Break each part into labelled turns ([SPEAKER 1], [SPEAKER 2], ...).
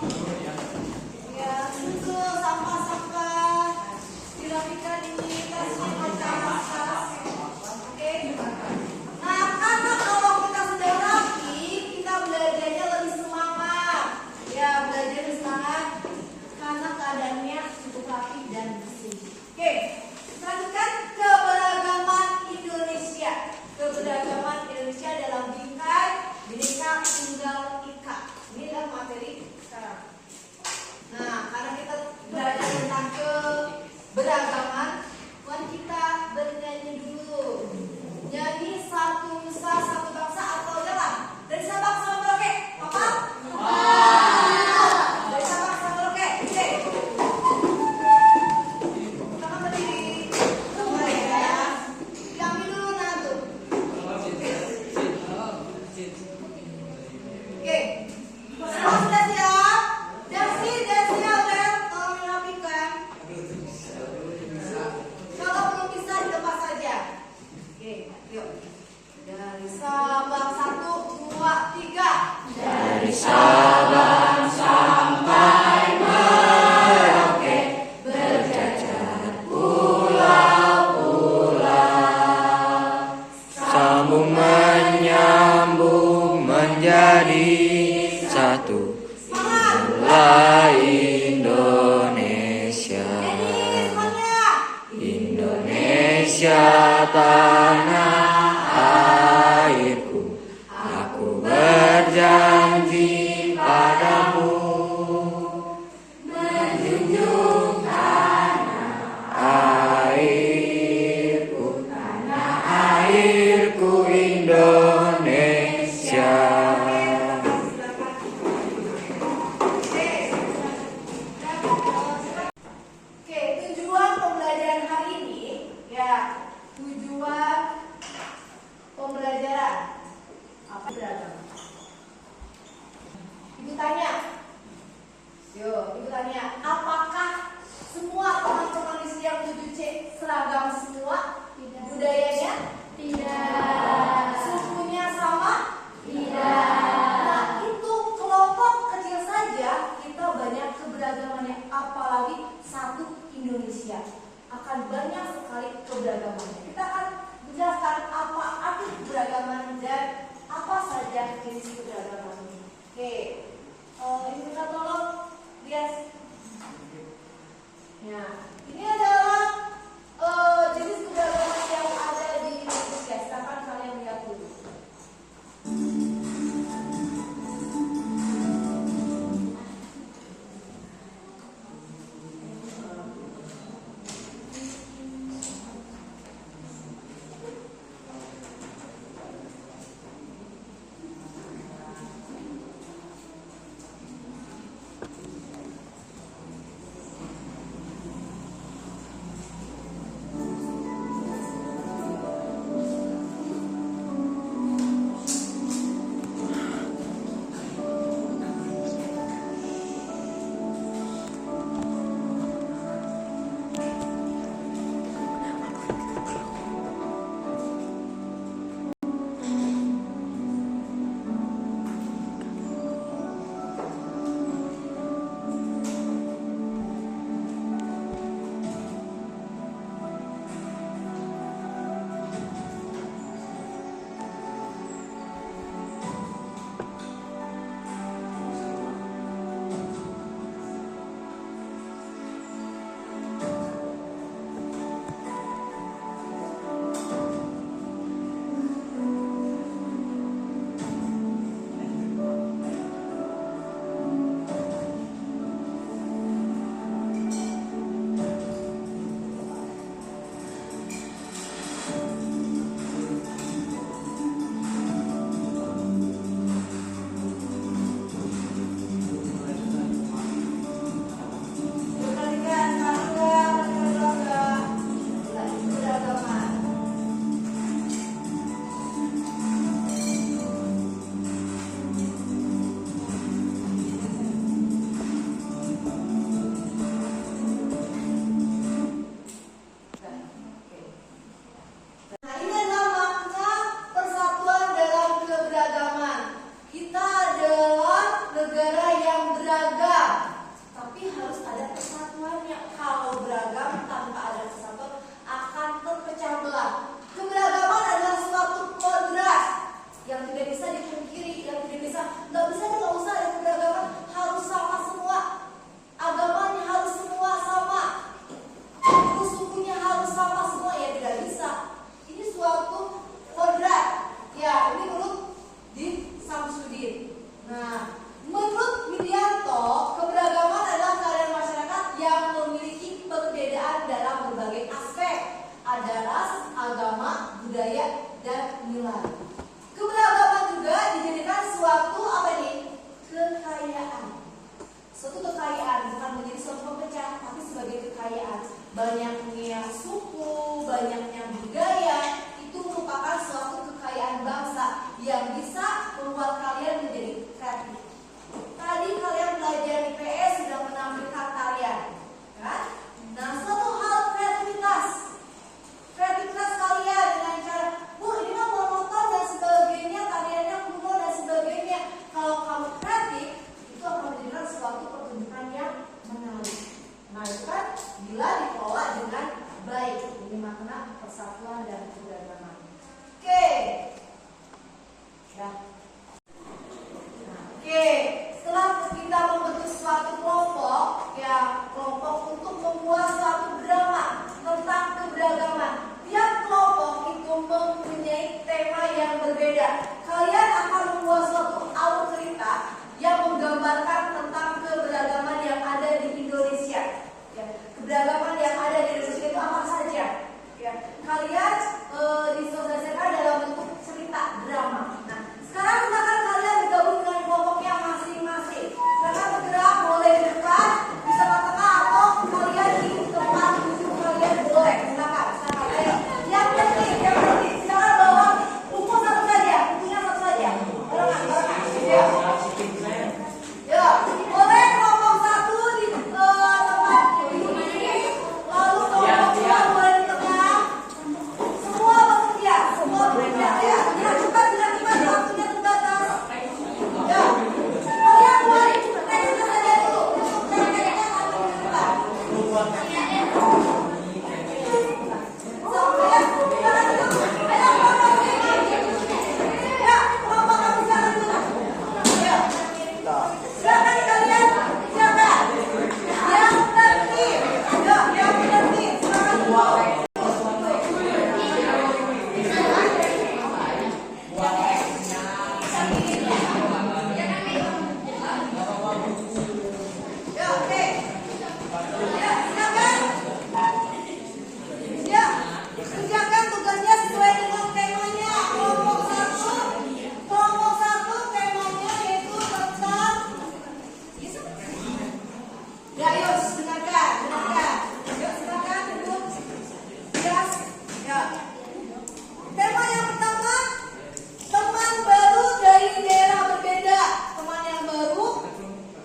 [SPEAKER 1] Ya, susul sampah-sampah dirapikan ini tasnya tas. Oke. Nah, karena kalau kita sudah rapi, kita belajarnya lebih semangat. Ya, belajar lebih semangat karena keadaannya cukup rapi dan bersih. Oke, lanjutkan keberagaman Indonesia. Keberagaman Indonesia dalam bingkai Bhinneka Tunggal Ika. Ini adalah materi sekarang. Nah, karena kita belajar tentang keberagaman, kan kita bernyanyi dulu. Nyanyi satu nusa satu bangsa atau jalan. Dari Sabang sampai Merauke. Apa? Dari Sabang sampai Merauke. Oke. Tangan berdiri. Mulai ya. Diambil dulu nado. Oke. Semua sudah siap? Dasi udah tolong dirapikan. Kalau belum bisa di tempat saja. Oke, yuk. Dari Sabang 1, 2, 3.
[SPEAKER 2] Dari Sabang sampai Merauke, berjajar pulau-pulau, sambung menyambung menjadi satu. Inilah Indonesia, Indonesia tanah airku. Aku berjanji padamu, menjunjung tanah airku Indonesia.
[SPEAKER 1] Oke, tujuan pembelajaran hari ini, ya, tujuan pembelajaran apa beragam? Ibu tanya, ibu tanya, apakah semua teman-teman di sini yang 7C seragam semua? Tidak. Budayanya? Tidak. Sukunya sama? Tidak. Nah, itu kelompok kecil saja kita banyak keberagamannya, apalagi satu Indonesia akan banyak sekali keberagamannya. Kita akan menjelaskan apa arti keberagaman dan apa saja jenis keberagaman ini. Oke, ini minta tolong lihat beragam tanpa ada kesatuan akan terpecah belah. Keberagaman adalah suatu kodrat yang tidak bisa dipungkiri, yang tidak bisa, nggak usah ada keberagaman, harus sama semua, agamanya harus semua sama, sukunya harus sama semua, ya tidak bisa. Ini suatu kodrat, ya ini menurut di Samsudin. Nah, menurut Widianto, keberagaman adalah keadaan masyarakat yang memiliki perbedaan dalam berbagai aspek. Ada ras, agama, budaya, dan nilai. Keberagaman juga dijadikan suatu apa nih? Kekayaan. Suatu kekayaan, bukan menjadi suatu pemecah, tapi sebagai kekayaan. Banyaknya suku, banyaknya budaya, itu merupakan suatu kekayaan bangsa yang bisa membuat kalian menjadi kreatif. Tadi kalian belajar di PS sudah menampilkan tarian, kan? Nah, suatu hal kreativitas kalian dengan cara, bu ini kan monoton dan sebagainya, tariannya kuno dan sebagainya. Kalau kamu kreatif, itu akan menjadikan suatu pertunjukan yang menarik. Nah, itu kan bila dikelola dengan baik. Ini makna persatuan dan keberagaman. Oke. Ya. Oke, setelah kita membentuk suatu kelompok, ya kelompok untuk membuat suatu drama tentang keberagaman. Tiap kelompok itu mempunyai tema yang berbeda. Kalian akan membuat suatu alur cerita yang menggambarkan tentang keberagaman yang ada di Indonesia. Ya, keberagaman yang ada di Indonesia itu apa saja? Ya, kalian disosialisasikan dalam bentuk cerita drama. Nah, sekarang silakan kalian bergabung dengan kelompoknya masing-masing. Silakan bergerak, boleh di depan, bisa ke tengah, atau kalian di tempat duduk kalian boleh. Silakan. Ayo. Yang penting, silakan bawa buku satu saja, bukunya satu saja. Barengan. Ya. Ya, boleh kelompok satu di tempat duduk ini, lalu kelompok dua boleh di tengah. Semua bekerja. Ya. Ya, cepat, waktunya terbatas. Ya. Kalian boleh cerita saja dulu. Cerita atau cerita. Ya, kelompok kamu sekarang dulu. Ya. Silakan kalian, silakan. Yang tertib. Ya, yang tertib. Silakan dulu. Ya, oke. Ya, silakan. Ya, kerjakan tugasnya sesuai dengan temanya. Kelompok satu temanya yaitu tentang. Ya, ayo dengarkan. Yuk, silakan duduk. Ya. Tema yang pertama, teman baru dari daerah berbeda. Teman yang baru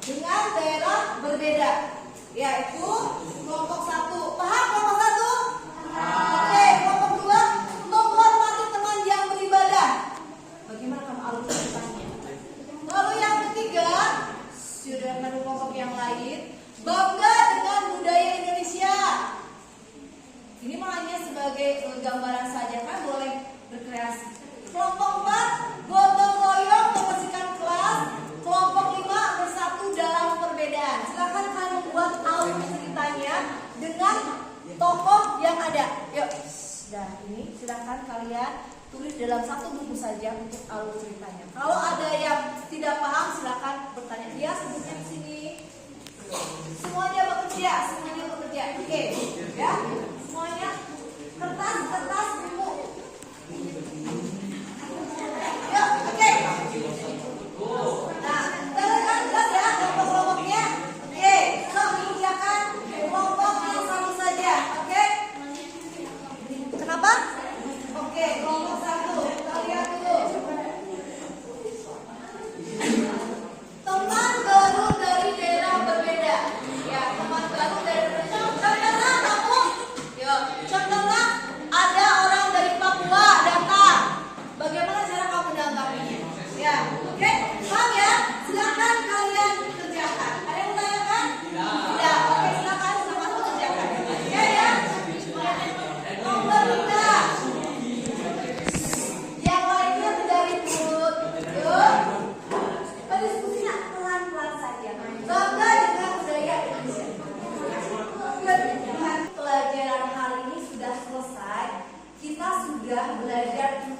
[SPEAKER 1] dengan daerah berbeda, yaitu kelompok satu. Paham kelompok satu? Oke, kelompok dua, menghormati teman yang beribadah. Bagaimana kamu alur ceritanya? Lalu yang ketiga, sudah dengan kelompok yang lain, bangga dengan budaya Indonesia. Ini mah hanya sebagai gambaran saja, kan boleh berkreasi. Kelompok 4, gotong royong membersihkan kelas. Kelompok 5, bersatu dalam perbedaan. Silakan kalian membuat alur ceritanya dengan tokoh yang ada. Yuk, nah ini silakan kalian tulis dalam satu buku saja untuk alur ceritanya. Kalau ada yang tidak paham, silakan bertanya. Dia sebutnya di sini. Semuanya bekerja. Oke, ya. Semuanya kertas, buku. Ya, oke. Nah, kalian jelas ya kelompok-kelompoknya. Oke, so mengerjakan kelompok yang satu saja. Oke. Kenapa? Oke, kelompok satu. Kita lihat dulu. sudah belajar